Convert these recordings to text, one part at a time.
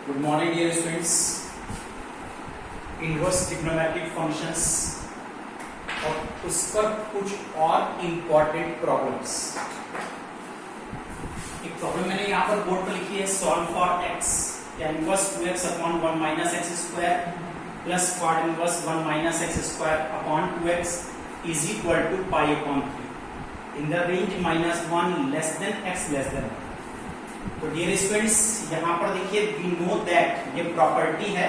Good morning dear students. Inverse trigonometric functions और उस पर कुछ और इंपॉर्टेंट प्रॉब्लम्स। एक प्रॉब्लम मैंने यहाँ पर बोर्ड पर लिखी है, solve for x tan inverse 2x upon 1 minus x square plus cot inverse 1 minus x square upon 2x is equal to pi upon 3 in the range -1 less than x less than 1। तो dear students, यहाँ पर देखिए, we know that ये property है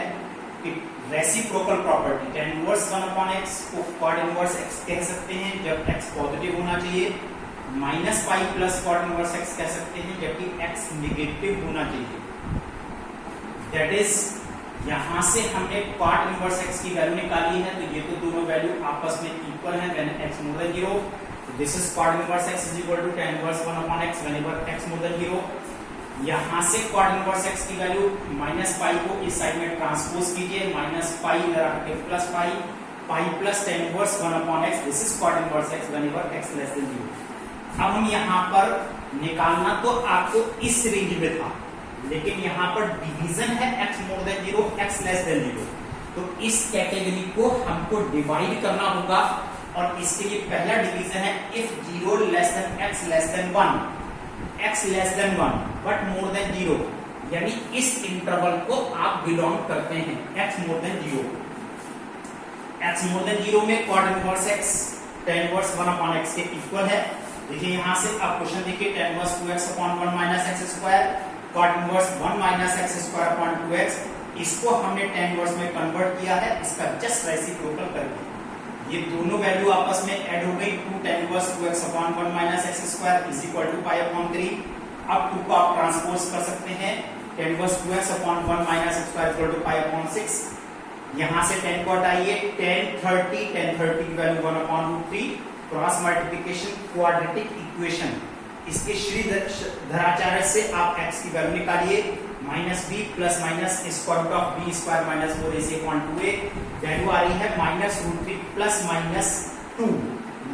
reciprocal property. tan inverse 1 upon x को cot inverse x कह सकते हैं जब x पॉजिटिव होना चाहिए, minus pi plus cot inverse x कह सकते हैं जबकि x नेगेटिव होना चाहिए। दैट इज यहां से हमने cot इनवर्स x की वैल्यू निकाली है, तो ये तो दोनों वैल्यू आपस में इक्वल है when x more than 0। This is cot inverse x is equal to tan inverse 1 upon x whenever x more than 0। यहां से cot इनवर्स x की वैल्यू माइनस पाई को इस साइड में ट्रांसपोज कीजिए, माइनस पाई इधर आके plus pi, pi plus tan inverse 1 upon x, this is cot inverse x whenever x less than 0। अब हम यहां पर निकालना तो आपको इस रेंज में था, लेकिन यहां पर डिवीजन है x more than 0 x less than 0, तो इस कैटेगरी को हमको डिवाइड करना होगा और इसके लिए पहला डिवीजन है if 0 less than x less than 1, x less than 1 but more than 0, यानी इस इंटरवल को आप बिलोंग करते हैं x more than 0। x more than 0 में cot inverse x tan inverse 1 upon x के इक्वल है। देखिए यहां से आप क्वेश्चन देखिए, tan inverse 2x upon 1 minus x square, cot inverse 1 minus x square upon 2x, इसको हमने tan इनवर्स में कन्वर्ट किया है, इसका जस्ट रेसिप्रोकल करके ये दोनों वैल्यू आपस में ऐड हो गई। 2 tan inverse 2x upon 1 minus x square is equal to pi upon 3। अब 2 को आप ट्रांसपोज कर सकते हैं, tan inverse 2x upon 1 minus x square equal to pi upon 6। यहां से tan को हटाइए, tan 30 की value 1 upon root 3, cross multiplication quadratic equation, इसके श्रीधराचार्य से आप x की वैल्यू निकालिए, minus b plus minus square root of b square minus 4ac upon 2a, value आ रही है माइनस रूट 3 प्लस माइनस 2,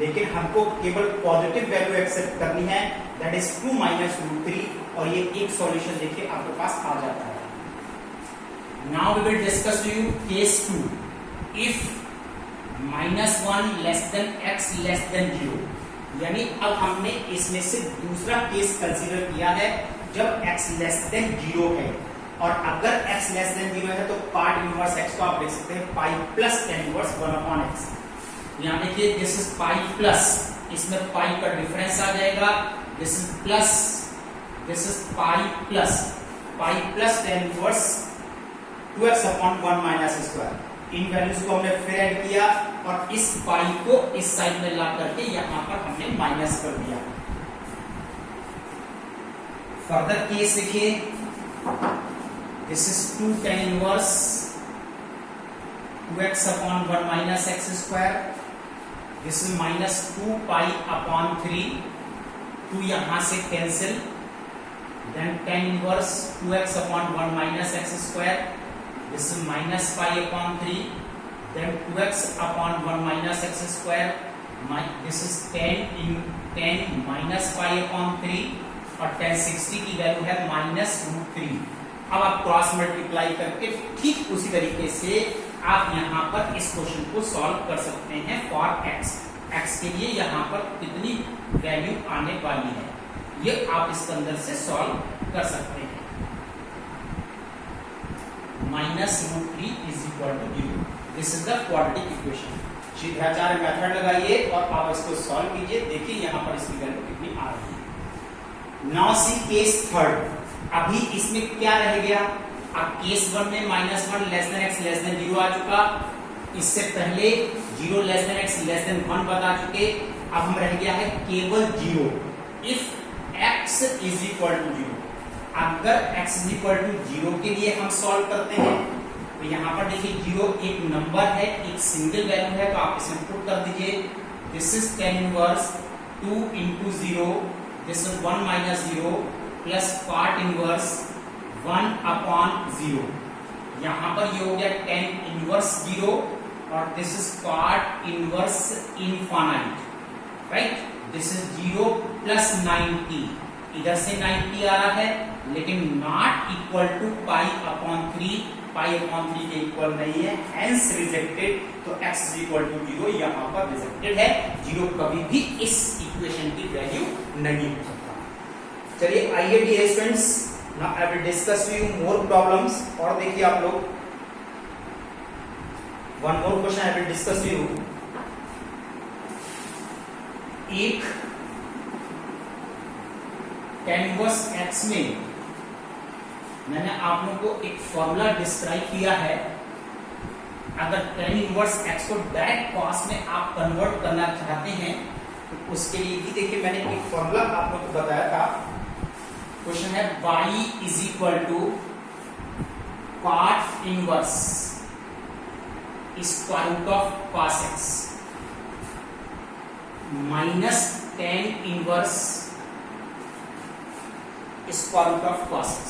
लेकिन हमको केवल पॉजिटिव वैल्यू एक्सेप्ट करनी है, दैट इज 2 माइनस रूट 3, और ये एक सॉल्यूशन देखिए आपके पास आ जाता है। Now we will discuss to you case 2, if -1 less than x less than 0, यानी अब हमने इसमें से दूसरा केस कंसीडर किया है जब x लेस देन 0 है, और अगर x लेस देन 0 है तो cot इनवर्स x को आप लिख सकते हैं pi plus tan inverse 1 upon x। यहां देखिए, दिस इज पाई प्लस, इसमें पाई का डिफरेंस आ जाएगा, this is plus, this is pi plus tan inverse 2x upon 1 minus square. In values को हमने फिर ऐड किया और इस पाई को इस साइड में ला करके यहां पर हमने माइनस कर दिया। फर्दर केस देखिए, this is 2 tan inverse 2x upon 1 minus x square, this is minus 2 pi upon 3, 2 यहां से cancel, then tan inverse 2x upon 1 minus x square, this is minus pi upon 3, then 2x upon 1 minus x square, this is 10 minus pi upon 3, और tan 60 की value है minus root 3। अब आप cross multiply करके ठीक उसी तरीके से आप यहाँ पर इस क्वेश्चन को सॉल्व कर सकते हैं फॉर x के लिए यहाँ पर कितनी वैल्यू आने वाली है, ये आप इसके अंदर से सॉल्व कर सकते हैं। Minus root 3 is equal to 0, this is the quadratic equation. Shridharacharya method लगाइए और आप इसको सॉल्व कीजिए, देखिए यहां पर इसकी वैल्यू कितनी आ रही है। नाउ सी केस थर्ड, अभी इसमें क्या रह गया, अब केस 1 में -1 less than x less than 0 आ चुका, इससे पहले 0 less than x less than 1 बता चुके, अब हम रह गया है केवल 0, if x is equal to 0। अगर x इज इक्वल टू 0 के लिए हम सॉल्व करते हैं तो यहाँ पर देखिए 0 एक नंबर है, एक सिंगल वैल्यू है, तो आप इसमें पुट कर दीजिए, this is tan inverse 2 into 0, this is 1 minus 0 plus cot inverse 1 upon 0। यहाँ पर ये हो गया tan इनवर्स 0 और this is cot inverse infinite, right, this is 0 plus 90, इधर से 90 आ रहा है, लेकिन not equal to pi upon 3 के इक्वल नहीं है, हेंस रिजेक्टेड। तो x इज इक्वल टू 0 यहाँ पर रिजेक्टेड है। 0 कभी भी इस इक्वेशन की वैल्यू नहीं हो सकता। चलिए आइए dear students, now I will discuss with you more problems. और देखिए आप लोग, one more question I will discuss with you. एक tan इनवर्स x में मैंने आप लोगों को एक फॉर्मूला डिस्क्राइब किया है। अगर tan इनवर्स x को डायरेक्ट कॉस में आप कन्वर्ट करना चाहते हैं तो उसके लिए भी देखिए मैंने एक फॉर्मूला आप लोगों को बताया था। क्वेश्चन है y is equal to cot inverse square root of cos x minus tan inverse square root of cos x।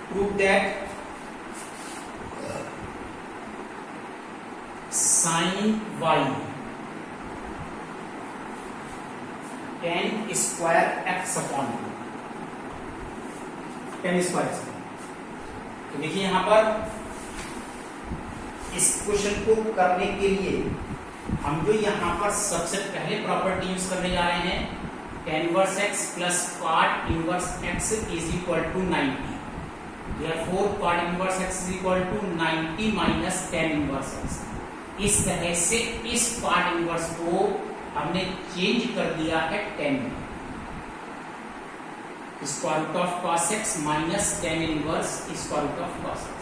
Prove that sin y tan square x upon 2 tan square x। तो देखिए यहां पर इस question को करने के लिए हम जो यहां पर सबसे पहले प्रॉपर्टी यूज करने जा रहे हैं, tan inverse x plus cot inverse x is equal to 90। Therefore, cot inverse x is equal to 90 minus tan inverse x। इस तरह से इस cot inverse को हमने चेंज कर दिया है tan में। Square root of cos x minus tan inverse square root of cos x।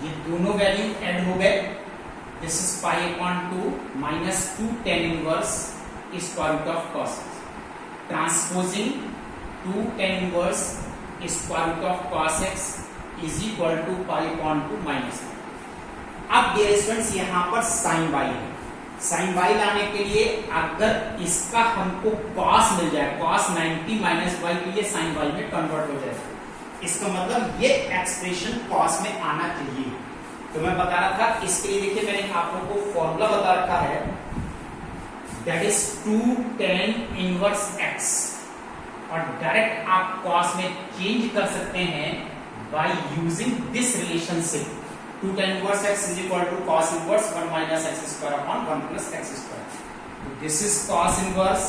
ये दोनों वैल्यू ऐड हो गए। This is pi upon 2 minus 2 tan inverse square root of cos x। Transposing 2 tan inverse square root of cos x is equal to pi upon 2 minus. अब dear students यहाँ पर sin y है। sin y लाने के लिए अगर इसका हमको cos मिल जाए, cos 90 माइनस y, तो ये sin y में कन्वर्ट हो जाएगा। इसका मतलब ये एक्सप्रेशन cos में आना चाहिए। तो मैं बता रहा था, इसके लिए देखिए मैंने आप लोगों को फॉर्मूला बता रखा है, that is 2 tan inverse x। और डायरेक्ट आप cos में चेंज कर सकते हैं by using this relationship. 2 tan inverse x is equal to cos inverse 1 minus x square upon 1 plus x square. This is cos inverse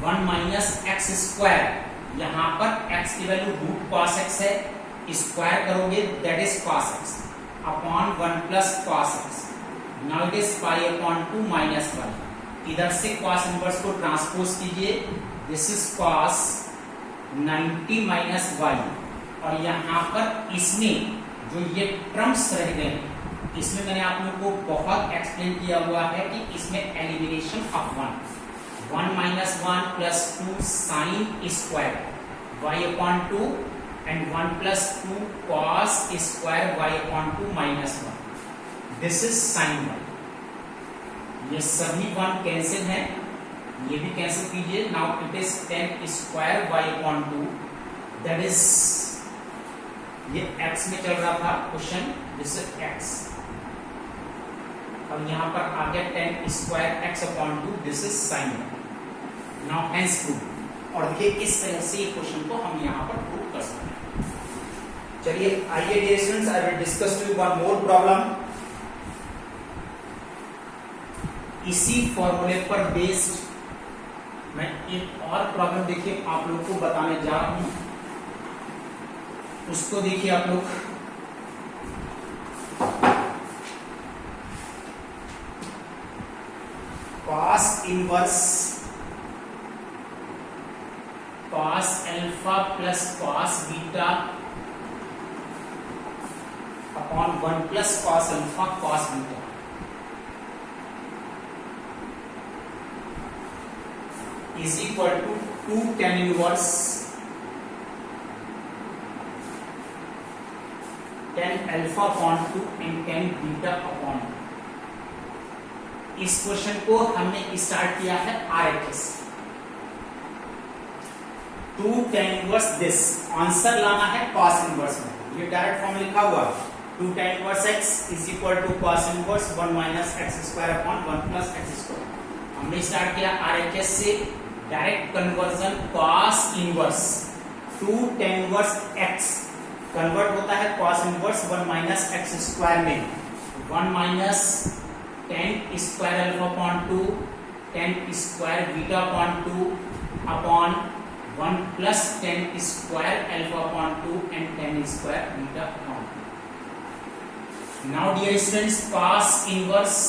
1 minus x square. यहां पर x की value root cos x है, square करोगे that is cos x upon 1 plus cos x। Now it is pi upon 2 minus 1। इधर से cos inverse को transpose कीजिए, this is cos 90 minus y। और यहाँ पर इसमें जो ये टर्म्स रह गए, इसमें मैंने आप लोगों को बहुत एक्सप्लेन किया हुआ है कि इसमें elimination of 1 minus 1 plus 2 sine square y upon 2 and 1 plus 2 cos square y upon 2 minus 1। This is sine y। ये सभी 1 कैंसिल है, ये भी कैंसिल कीजिए। Now it is tan square y upon 2, that is, ये x में चल रहा था क्वेश्चन, दिस इज x। अब यहां पर आ गया tan square x upon 2, this is sin y। Now hence prove. और देखिए इस तरह से ये क्वेश्चन को हम यहां पर प्रूव कर सकते हैं। चलिए आइए dear students, I will discuss with one more problem. इसी फॉर्मूले पर बेस्ड मैं एक और प्रॉब्लम देखिए आप लोगों को बताने जा रहा हूं। उसको देखिए आप लोग, cos inverse cos alpha plus cos beta upon 1 plus cos alpha cos beta is equal to 2 tan inverse tan alpha upon 2 and tan beta upon 2। इस क्वेश्चन को हमने स्टार्ट किया है RHS। 2 tan inverse this, answer लाना है cos inverse में। ये direct form लिखा हुआ 2 tan inverse x is equal to cos inverse 1 minus x square upon 1 plus x square. हमने स्टार्ट किया आरएचएस से direct conversion cos inverse 2 tan inverse x convert होता है cos inverse 1 minus x square में 1 minus tan square alpha upon 2 tan square beta upon 2 upon 1 plus tan square alpha upon 2 and tan square beta upon 2। Now dear students cos inverse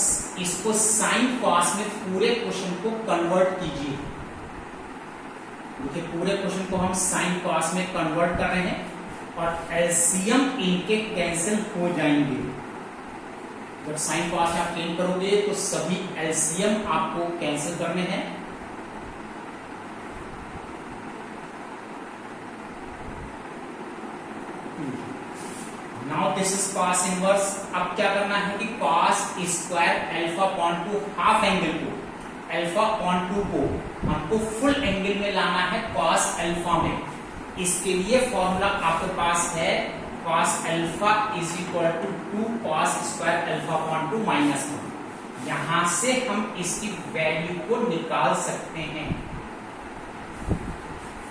इसको sin cos में पूरे question को convert कीजिए। देखिए पूरे question को हम sin cos में कन्वर्ट कर रहे हैं और एलसीएम इनके कैंसिल हो जाएंगे। जब sin cos आप चेंज करोगे तो सभी एलसीएम आपको कैंसिल करने हैं। Now this is cos inverse. अब क्या करना है कि cos square alpha upon 2 half angle को अल्फा अपॉन 2 को हमको फुल एंगल में लाना है cos अल्फा में। इसके लिए फॉर्मूला आपके पास है cos alpha is equal to 2 cos square alpha upon 2 minus 1। यहां से हम इसकी वैल्यू को निकाल सकते हैं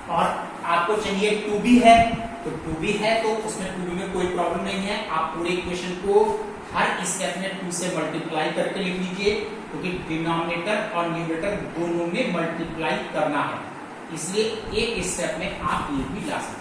और आपको चाहिए 2b है तो 2b है तो उसमें 2b में कोई प्रॉब्लम नहीं है। आप पूरे इक्वेशन को हर स्टेप में 2 से मल्टीप्लाई करके लिख लीजिए क्योंकि डिनोमिनेटर और न्यूमरेटर दोनों में मल्टीप्लाई करना है, इसलिए एक स्टेप में आप ये भी ला सकते हैं।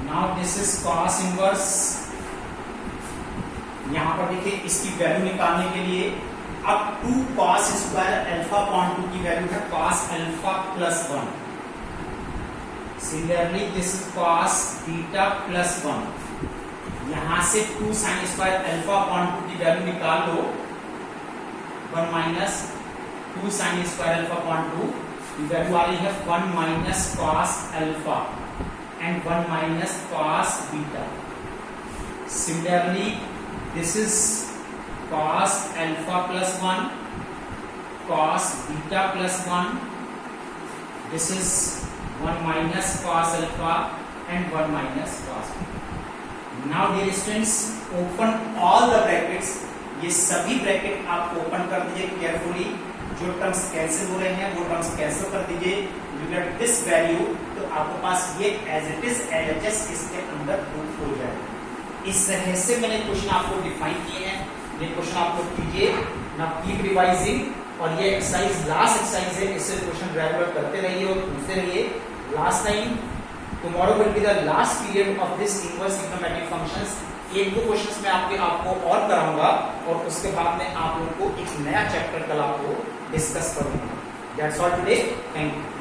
Now this is cos inverse. यहां पर देखिए इसकी वैल्यू निकालने के लिए अब 2 cos स्क्वायर अल्फा अपॉन 2 की वैल्यू है cos alpha plus 1। Similarly this is cos beta plus 1। यहां से 2 sin स्क्वायर अल्फा अपॉन 2 की वैल्यू निकाल लो 1 minus 2 sin square alpha upon 2 की वैल्यू आ रही है 1 minus cos alpha and 1 minus cos beta. Similarly, this is cos alpha plus 1, cos beta plus 1. This is 1 minus cos alpha and 1 minus cos beta. Now dear students, open all the brackets. ये सभी bracket आप open कर दीजिए carefully. जो terms cancel हो रहे हैं वो टर्म्स कैंसिल कर दीजिए। यू गेट दिस वैल्यू तो आपके पास ये एज इट इज एलएचएस इसके अंदर प्रूफ हो जाएगा। इस तरह से मैंने क्वेश्चन आपको डिफाइन किए हैं। ये क्वेश्चन आपको कीजिए ना, कीप रिवाइजिंग। और ये एक्सरसाइज लास्ट एक्सरसाइज है, इससे क्वेश्चन रेगुलर करते रहिए और पूछते रहिए। Last time tomorrow will be the last period of this inverse trigonometric functions. एक दो क्वेश्चंस में आपको और कराऊंगा और उसके बाद में आप लोगों को एक नया चैप्टर कल आपको डिस्कस करूंगा। That's all today, thank you.